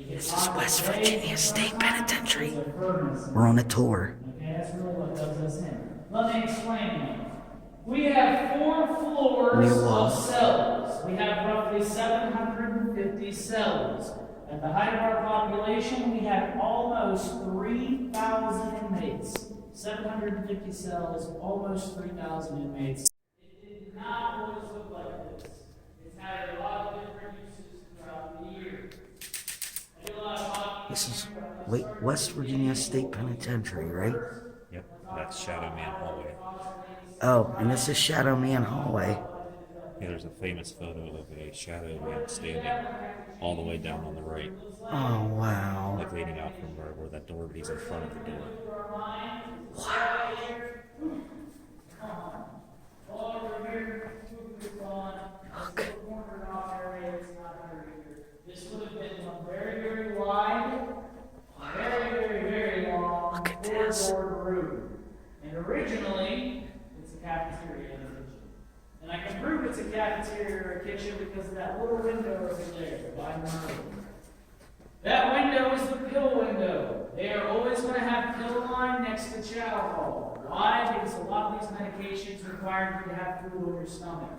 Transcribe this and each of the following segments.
This is West Virginia State Penitentiary. We're on a tour. Okay, that's really what does us in. Let me explain that. We have 4 floors of cells. We have roughly 750 cells. At the height of our population, we had almost 3,000 inmates. 750 cells, almost 3,000 inmates. It did not always look like this. It's had a lot of different uses throughout the year. This is West Virginia State Penitentiary, right? Yep, that's Shadow Man Hallway. Oh, and this is Shadow Man Hallway. Yeah, there's a famous photo of a Shadow Man standing all the way down on the right. Oh, wow. Like leaning out from where that door, but he's in front of the door. Wow. Look. This would have been a very, very wide, very, very, very long, Look at this. four-door room. And originally, it's a cafeteria and a kitchen. And I can prove it's a cafeteria or a kitchen because of that little window over there, by the room. That window is the pill window. They are always going to have pill line next to chow hall. Why? Because a lot of these medications require you to have food on your stomach.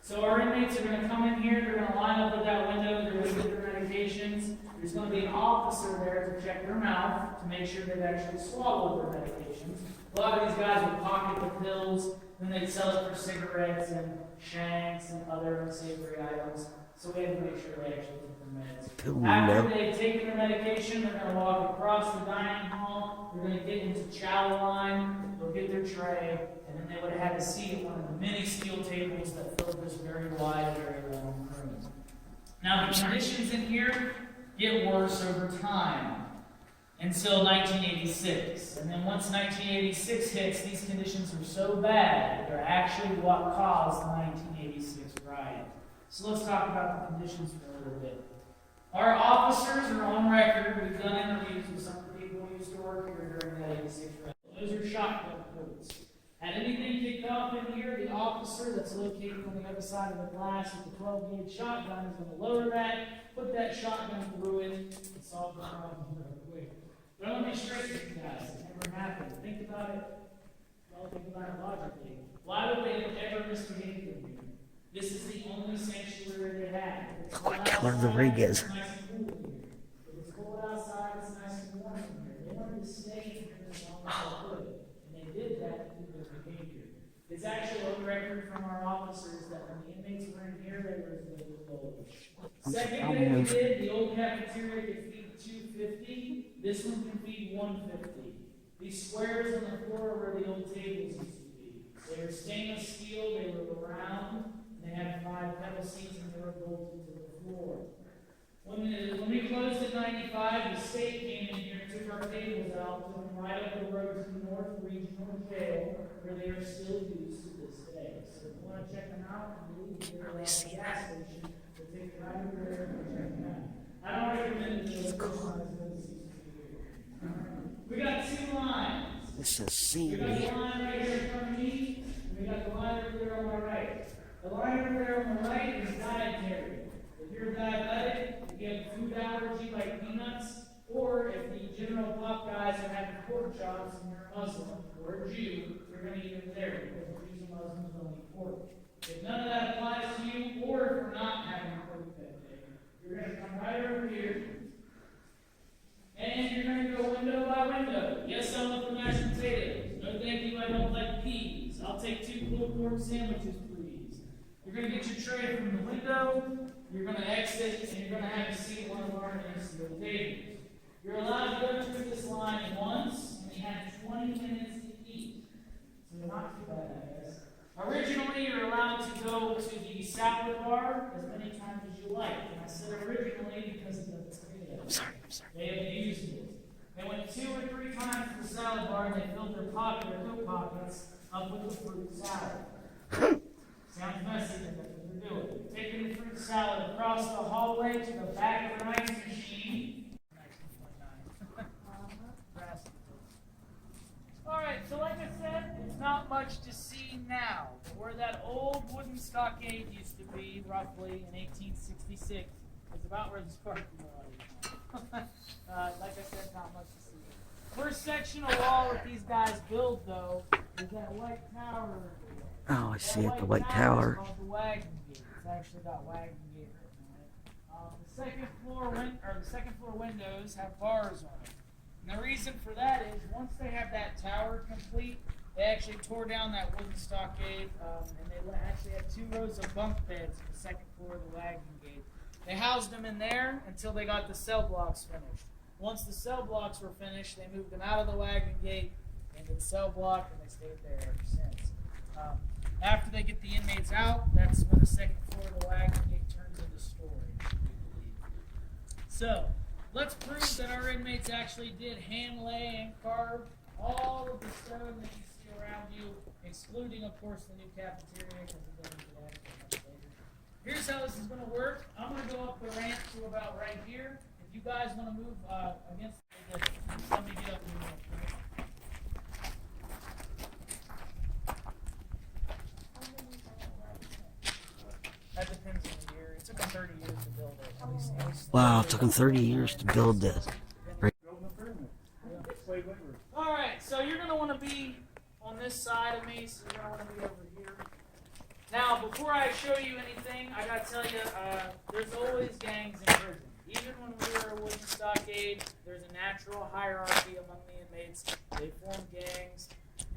So our inmates are going to come in here, they're going to line up at that window, they're going to get their medications. There's going to be an officer there to check their mouth to make sure they've actually swallowed their medications. A lot of these guys would pocket the pills, then they'd sell it for cigarettes and shanks and other unsavory items. So we have to make sure they actually take their meds. After they've taken their medication, they're going to walk across the dining hall, they're going to get into chow line, they'll get their tray, and then they would have had a seat at one of the many steel tables that filled this very wide, very long room. Now the conditions in here get worse over time until 1986. And then once 1986 hits, these conditions are so bad that they're actually what caused the 1986 riot. So let's talk about the conditions for a little bit. Our officers are on record. We've done interviews with some of the people who used to work here during that 86 riot. Those are shotgun codes. Had anything kicked off in here, the officer that's located on the other side of the glass with the 12-gauge shotgun is going to lower that, put that shotgun through it, and solve the problem real quick. But let me straight with you guys. It never happened. Think about it. Well, think about it logically. Why would they ever misbehave in here? This is the only sanctuary they have. Look what color the rig is. It's nice and cool in here. If it's cold outside, it's nice and warm in here. They wanted to stay in here as long as they could. And they did that through their behavior. It's actually on record from our officers that when the inmates were in here, they were as good as gold. Second thing we did, the old cafeteria could feed 250. This one can feed 150. These squares on the floor were the old tables used to be. They were stainless steel, they were round. They had 5 pedal seats and they were bolted to the floor. When we closed in 95, the state came in here and took our tables out, took them right up the road to the North Regional Jail, where they are still used to this day. So if you want to check them out, they're at the gas station. So take it right over there and check them out. I don't recommend it. It's cool. We got 2 lines. This is We got sandy. the line right here in front of me, and we got the line over there on my right. The line over there on the right is dietary. If you're diabetic, if you have food allergy like peanuts, or if the general pop guys are having pork chops and you're a Muslim or a Jew, you're going to eat it there because Jews and Muslims don't eat pork. If none of that applies to you, or if we're not having pork that day, you're going to come right over here. And you're going to go window by window. Yes, I want the mashed potatoes. No, thank you, I don't like peas. I'll take 2 pulled pork sandwiches, please. You're going to get your tray from the window, you're going to exit, and you're going to have a seat at one of our next to the tables. You're allowed to go through this line once, and you have 20 minutes to eat. So not too bad, I guess. Originally, you're allowed to go to the salad bar as many times as you like. And I said originally because of the potatoes. I'm sorry. They abused it. They went 2 or 3 times to the salad bar and they filled their coat pockets up with the fruit salad. Sounds messy, but that's what they're doing. They're taking the fruit salad across the hallway to the back of the ice machine. Alright, so like I said, there's not much to see now. But where that old wooden stockade used to be, roughly in 1866, is about where this parking lot is. Like I said, not much to see. First section of wall that these guys build, though, is that white tower. Oh, I see it, the White White Tower. is called the Wagon Gate. It's actually got Wagon Gate written on it. The second floor windows have bars on it. And the reason for that is once they have that tower complete, they actually tore down that wooden stockade, and they actually had 2 rows of bunk beds on the second floor of the Wagon Gate. They housed them in there until they got the cell blocks finished. Once the cell blocks were finished, they moved them out of the Wagon Gate into the cell block, and they stayed there ever since. After they get the inmates out, that's when the second floor of the Wagon Gate turns into storage. So, let's prove that our inmates actually did hand lay and carve all of the stone that you see around you, excluding, of course, the new cafeteria, because it doesn't get added much later. Here's how this is going to work. I'm going to go up the ramp to about right here. If you guys want to move against somebody get up and move up. That depends on the year. It took them 30 years to build it. At least Wow, it took them 30 years to build this. Alright, so you're going to want to be on this side of me, so you're going to want to be over here. Now, before I show you anything, I got to tell you, there's always gangs in prison. Even when we were a wooden stockade, there's a natural hierarchy among the inmates. They form gangs,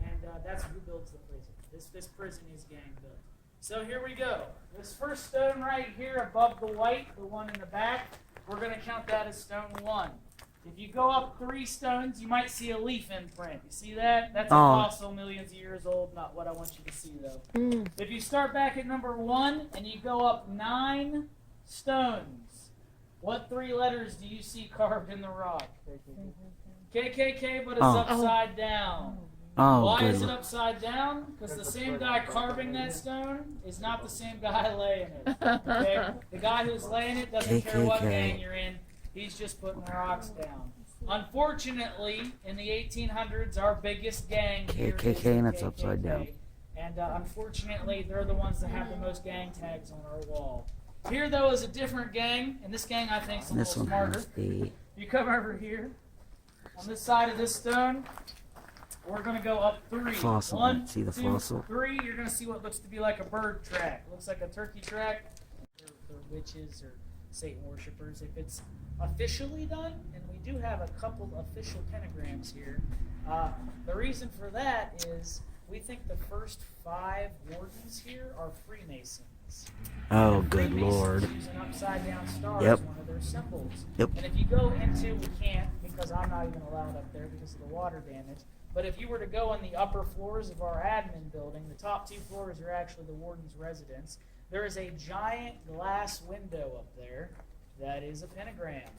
and that's who builds the prison. This prison is gang built. So here we go. This first stone right here above the white, the one in the back, we're going to count that as stone 1. If you go up 3 stones, you might see a leaf imprint. You see that? That's a fossil millions of years old, not what I want you to see, though. If you start back at number 1 and you go up 9 stones, what 3 letters do you see carved in the rock? KKK, but it's upside down. Why is it upside down? Because the same guy carving that stone is not the same guy laying it. Okay? The guy who's laying it doesn't care what gang you're in. He's just putting rocks down. Unfortunately, in the 1800s, our biggest gang here is KKK, and it's upside down. And unfortunately, they're the ones that have the most gang tags on our wall. Here, though, is a different gang, and this gang I think is a little smarter. You come over here. On this side of this stone, we're going to go up 3. Fossil. 1, See the 2, fossil? 3. You're going to see what looks to be like a bird track. It looks like a turkey track. They're witches or Satan worshippers. If it's officially done, and we do have a couple official pentagrams here, the reason for that is we think the first 5 wardens here are Freemasons. Oh, good Lord. Use an upside down star Yep. as one of their symbols. Yep. And if you go into, we can't because I'm not even allowed up there because of the water damage. But if you were to go on the upper floors of our admin building, the top 2 floors are actually the warden's residence. There is a giant glass window up there that is a pentagram.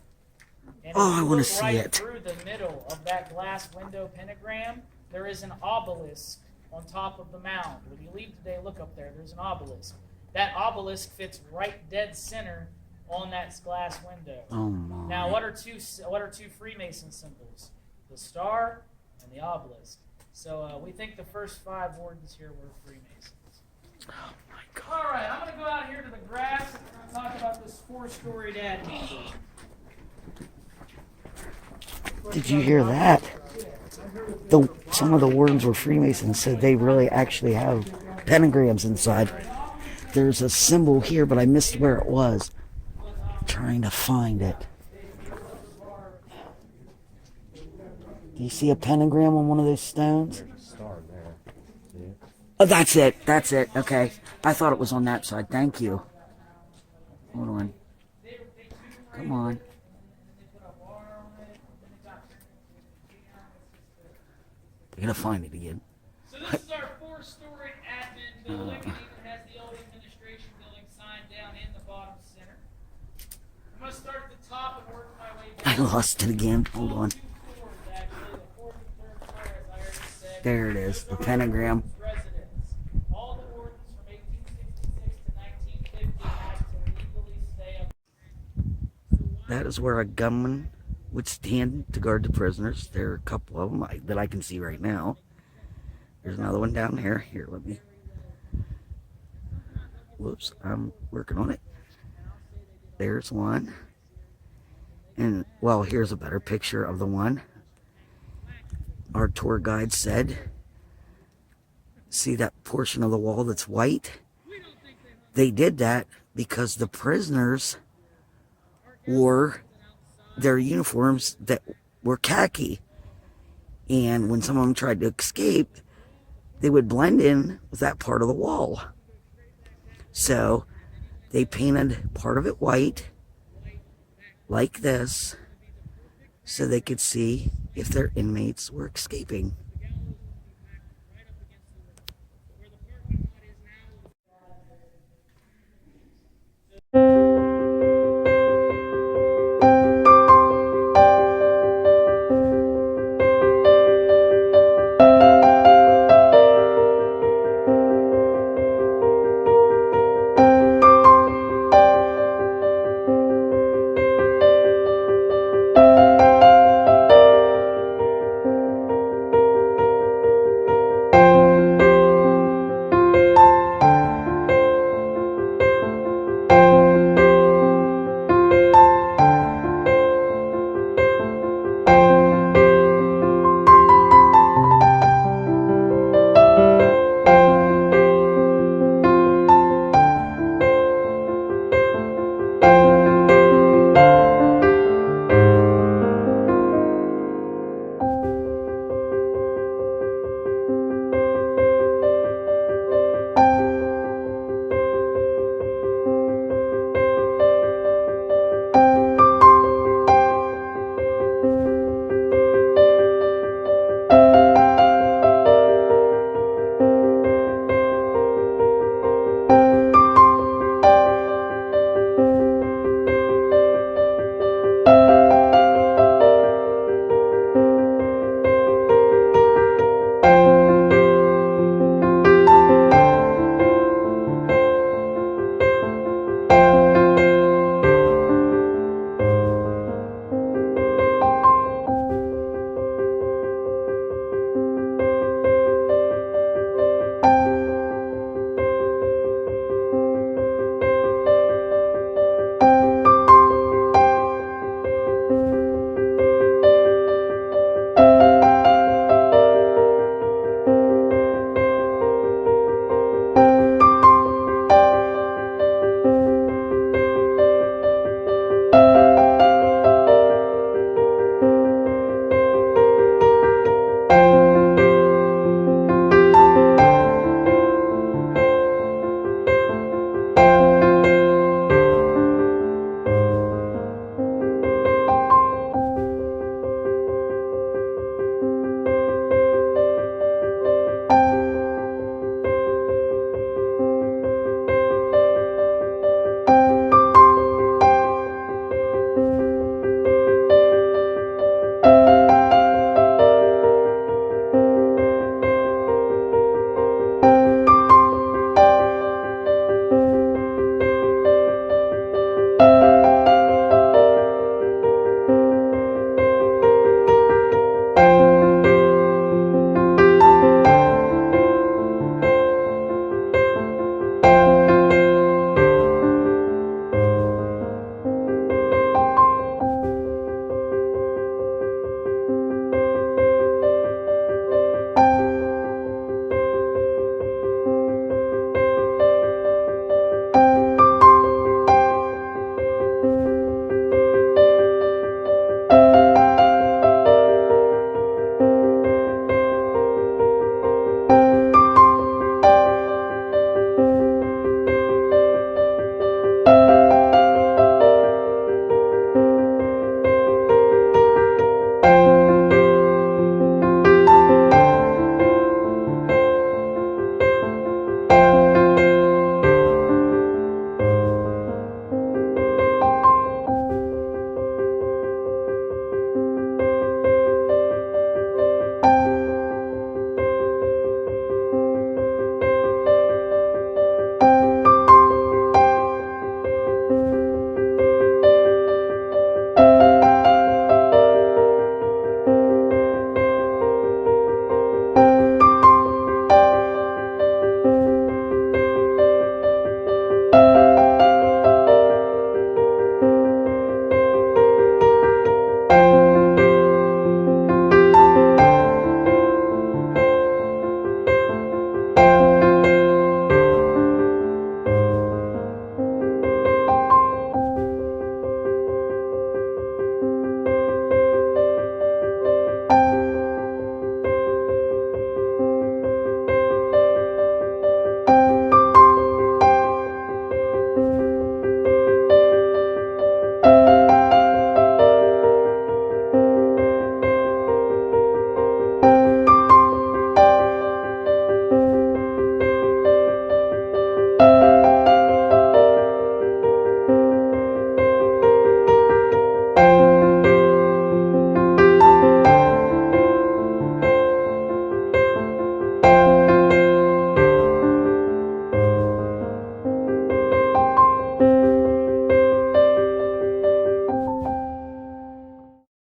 And Oh, I want to look see right it. through the middle of that glass window pentagram, there is an obelisk on top of the mound. When you leave today, look up there. There's an obelisk. That obelisk fits right dead center on that glass window. Oh my. Now, what are two Freemason symbols? The star and the obelisk. So we think the first 5 wardens here were Freemasons. Oh my God. All right, I'm going to go out here to the grass and we're going to talk about this 4-storied admin building. Did you hear that? Some of the wardens were Freemasons, so they really actually have pentagrams inside. There's a symbol here, but I missed where it was. I'm trying to find it. Do you see a pentagram on one of those stones? Star there. See it? Oh, that's it. That's it. Okay. I thought it was on that side. Thank you. Hold on. Come on. I gotta find it again. So this is our 4-storied admin building. It even has the old administration building sign down in the bottom center. I'm going to start at the top and work my way I down. lost it again. Hold on. 2 floors, actually. The 4th and 3rd floor, as I already said. There it is. The pentagram. Residents. All the wardens from 1866 to 1950 had to legally stay up. That is where a gunman would stand to guard the prisoners. There are a couple of them that I can see right now. There's another one down there. Here, let me... Whoops, I'm working on it. There's one. And, well, here's a better picture of the one. Our tour guide said, see that portion of the wall that's white? They did that because the prisoners wore their uniforms that were khaki. And when some of them tried to escape, they would blend in with that part of the wall. So they painted part of it white, like this, so they could see if their inmates were escaping.